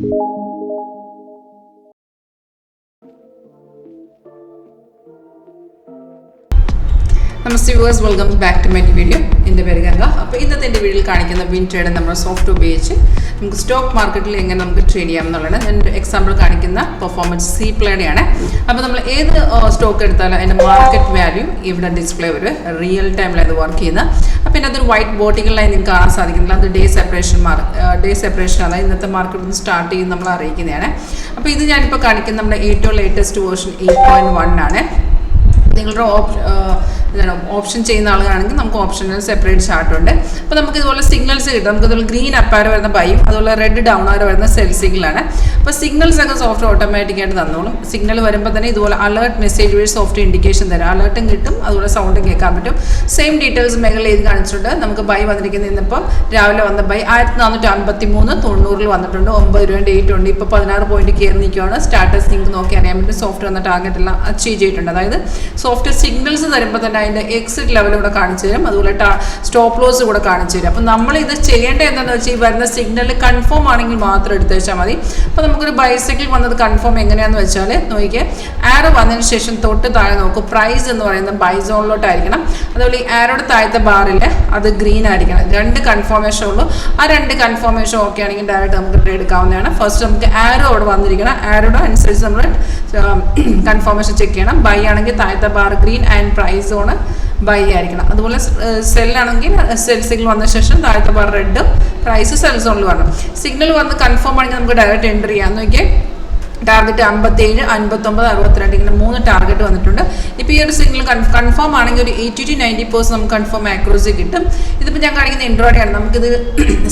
Namaste viewers, welcome back to my video. In the Ganga. അപ്പോൾ ഇന്നത്തെ എൻ്റെ വീഡിയോയിൽ കാണിക്കുന്ന വിൻ ട്രേഡ് നമ്മൾ സോഫ്റ്റ് ഉപയോഗിച്ച് നമുക്ക് സ്റ്റോക്ക് മാർക്കറ്റിൽ എങ്ങനെ നമുക്ക് ട്രേഡ് ചെയ്യാം എന്നുള്ളതാണ് ഞാൻ എക്സാമ്പിൾ കാണിക്കുന്ന പെർഫോമൻസ് സി പ്ലേയുടെയാണ്. അപ്പോൾ നമ്മൾ ഏത് സ്റ്റോക്ക് എടുത്താലും അതിൻ്റെ മാർക്കറ്റ് വാല്യൂ ഇവിടെ ഡിസ്പ്ലേ വരും, റിയൽ ടൈമിൽ അത് വർക്ക് ചെയ്യുന്നത്. അപ്പോൾ ഇതിനകത്തൊരു വൈറ്റ് ബോട്ടികളിലായി നിങ്ങൾക്ക് കാണാൻ സാധിക്കുന്നില്ല, അത് ഡേ സെപ്പറേഷൻ അതായത് ഇന്നത്തെ മാർക്കറ്റ് ഒന്ന് സ്റ്റാർട്ട് ചെയ്ത് നമ്മൾ അറിയിക്കുന്നതാണ്. അപ്പോൾ ഇത് ഞാനിപ്പോൾ കാണിക്കുന്ന നമ്മുടെ ഏറ്റവും ലേറ്റസ്റ്റ് വേർഷൻ 8.1 ആണ്. നിങ്ങളുടെ ഓപ്ഷൻ ചെയ്യുന്ന ആളുകളാണെങ്കിൽ നമുക്ക് ഓപ്ഷനിൽ സെപ്പറേറ്റ് ചാർട്ട് ഉണ്ട്. അപ്പോൾ നമുക്ക് ഇതുപോലെ സിഗ്നൽസ് കിട്ടും. നമുക്ക് ഇതുപോലെ ഗ്രീൻ അപ്പാരോ വരുന്ന ബൈയും അതുപോലെ റെഡ് ഡൗൺ ആരോ വരുന്ന സെൽ സിഗ്നലാണ്. അപ്പോൾ സിഗ്നൽസ് ഒക്കെ സോഫ്റ്റ് ഓട്ടോമാറ്റിക്കായിട്ട് തന്നോളും. സിഗ്നൽ വരുമ്പോൾ തന്നെ ഇതുപോലെ അലേർട്ട് മെസ്സേജ് വഴി സോഫ്റ്റ് ഇൻഡിക്കേഷൻ തരാം, അലേർട്ടും കിട്ടും, അതുപോലെ സൗണ്ടും കേൾക്കാൻ പറ്റും. സെയിം ഡീറ്റെയിൽസ് മേഖല എഴുതി കാണിച്ചിട്ടുണ്ട്. നമുക്ക് ബൈ വന്നിരിക്കുന്നത് ഇന്നിപ്പോൾ രാവിലെ വന്ന ബൈ 1453 90 വന്നിട്ടുണ്ട്, 9 രൂപ ഡേറ്റ് ഉണ്ട്. ഇപ്പോൾ 16 പോയിന്റ് കയറി നിൽക്കുകയാണ്. സ്റ്റാറ്റസ് നിങ്ങൾക്ക് നോക്കി അറിയാൻ പറ്റും. സോഫ്റ്റ് വന്ന ടാർഗറ്റ് എല്ലാം അച്ചീവ് ചെയ്തിട്ടുണ്ട്. അതായത് സോഫ്റ്റ് സിഗ്നൽസ് തരുമ്പോൾ തന്നെ അതിൻ്റെ എക്സിറ്റ് ലെവൽ കൂടെ കാണിച്ചു തരും, അതുപോലെ സ്റ്റോപ്പ് ലോസ് കൂടെ കാണിച്ചു തരും. അപ്പോൾ നമ്മൾ ഇത് ചെയ്യേണ്ടത് എന്താണെന്ന് വെച്ചാൽ ഈ വരുന്ന സിഗ്നൽ കൺഫേം ആണെങ്കിൽ മാത്രം എടുത്തു വെച്ചാൽ മതി. അപ്പോൾ നമുക്കൊരു ബൈസൈക്കിൾ വന്നത് കൺഫേം എങ്ങനെയാണെന്ന് വെച്ചാൽ നോക്കിയേ, ആരോ വന്നതിന് ശേഷം തൊട്ട് താഴെ നോക്കും, പ്രൈസ് എന്ന് പറയുന്നത് ബൈ സോണിലോട്ടായിരിക്കണം. അതുപോലെ ഈ ആരോയുടെ താഴത്തെ ബാറിൽ അത് ഗ്രീൻ ആയിരിക്കണം. 2 കൺഫർമേഷൻ ഉള്ളൂ. ആ 2 കൺഫർമേഷൻ ഓക്കെ ആണെങ്കിൽ ഡയറക്റ്റ് നമുക്ക് ട്രേഡ് എടുക്കാവുന്നതാണ്. ഫസ്റ്റ് നമുക്ക് ആരോ അവിടെ വന്നിരിക്കണം, ആരോയുടെ അനുസരിച്ച് നമ്മൾ കൺഫർമേഷൻ ചെക്ക് ചെയ്യണം. ബൈ ആണെങ്കിൽ താഴത്തെ bar green and price zone buy ആയിരിക്കണം. അതുപോലെ സെല്ലാണെങ്കിൽ സെൽ സിഗ്നൽ വന്ന ശേഷം താഴത്തെ ബാർ റെഡ്, പ്രൈസ് സെൽ സോണിൽ വരണം. സിഗ്നൽ വന്ന് കൺഫേം ആണെങ്കിൽ നമുക്ക് ഡയറക്റ്റ് എൻ്റർ ചെയ്യാം. നോക്കിയേ, ടാർഗറ്റ് 57, 59, 62 ഇങ്ങനെ 3 ടാർഗറ്റ് വന്നിട്ടുണ്ട്. ഇപ്പോൾ ഈ ഒരു സിഗ്നൽ കൺഫേം ആണെങ്കിൽ ഒരു 80 to 90% നമുക്ക് കൺഫേം ആക്യുറസി കിട്ടും. ഇതിപ്പോൾ ഞാൻ കാണിക്കുന്ന ഇൻട്രോഡയാണ്. നമുക്കിത്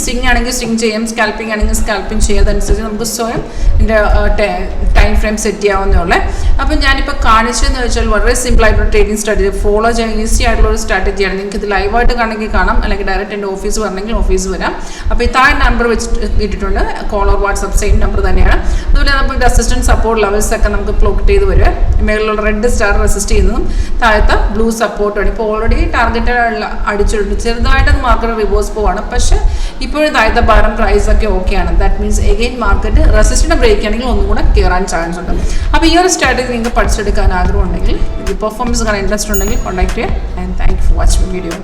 സ്വിങ് ആണെങ്കിൽ സ്വിങ് ചെയ്യാം, സ്കാൽപ്പിംഗ് ആണെങ്കിൽ സ്കാൽപ്പിംഗ് ചെയ്യാം. അതനുസരിച്ച് നമുക്ക് സ്വയം ഇതിൻ്റെ ടൈം ഫ്രെയിം സെറ്റ് ചെയ്യാവുന്നേ. അപ്പോൾ ഞാനിപ്പോൾ കാണിച്ചതെന്ന് വെച്ചാൽ വളരെ സിമ്പിളായിട്ടുള്ള ട്രേഡിംഗ് സ്ട്രാറ്റജി, ഫോളോ ചെയ്യാൻ ഈസി ആയിട്ടുള്ള ഒരു സ്ട്രാറ്റജിയാണ്. നിങ്ങൾക്ക് ഇത് ലൈവായിട്ട് കാണെങ്കിൽ കാണാം, അല്ലെങ്കിൽ ഡയറക്റ്റ് എൻ്റെ ഓഫീസ് വരണമെങ്കിൽ ഓഫീസ് വരാം. അപ്പോൾ ഈ താഴെ നമ്പർ വെച്ചിട്ട് ഇട്ടിട്ടുണ്ട്, call or WhatsApp same number തന്നെയാണ്. അതുപോലെ നമുക്ക് അസിസ്റ്റൻറ്റ് സപ്പോർട്ട് ലെവൽസ് ഒക്കെ നമുക്ക് പ്ലോട്ട് ചെയ്ത് വരിക. മേളിലുള്ള റെഡ് സ്റ്റാർ റെസിസ്റ്റ് ചെയ്യുന്നതും താഴത്തെ ബ്ലൂ സപ്പോർട്ടാണ്. ഇപ്പോൾ ഓൾറെഡി ടാർഗറ്റ് അടിച്ചിട്ടുണ്ട്. ചെറുതായിട്ട് മാർക്കറ്റ് റിവേഴ്സ് പോവാണ്, പക്ഷേ ഇപ്പോഴും താഴത്തെ ഭാരം പ്രൈസ് ഒക്കെ ഓക്കെയാണ്. ദാറ്റ് മീൻസ് എഗെയിൻ മാർക്കറ്റ് റെസിസ്റ്റിനെ ബ്രേക്ക് ആണെങ്കിൽ ഒന്നും കൂടെ കയറാൻ ചാൻസ് ഉണ്ട്. അപ്പോൾ ഈ ഒരു സ്ട്രാറ്റജി നിങ്ങൾക്ക് പഠിച്ചെടുക്കാൻ ആഗ്രഹം ഉണ്ടെങ്കിൽ, ഇത് പെർഫോമൻസ് കാണാൻ ഇൻട്രസ്റ്റ് ഉണ്ടെങ്കിൽ കോൺടാക്ട് ചെയ്യുക. And thank you for watching video.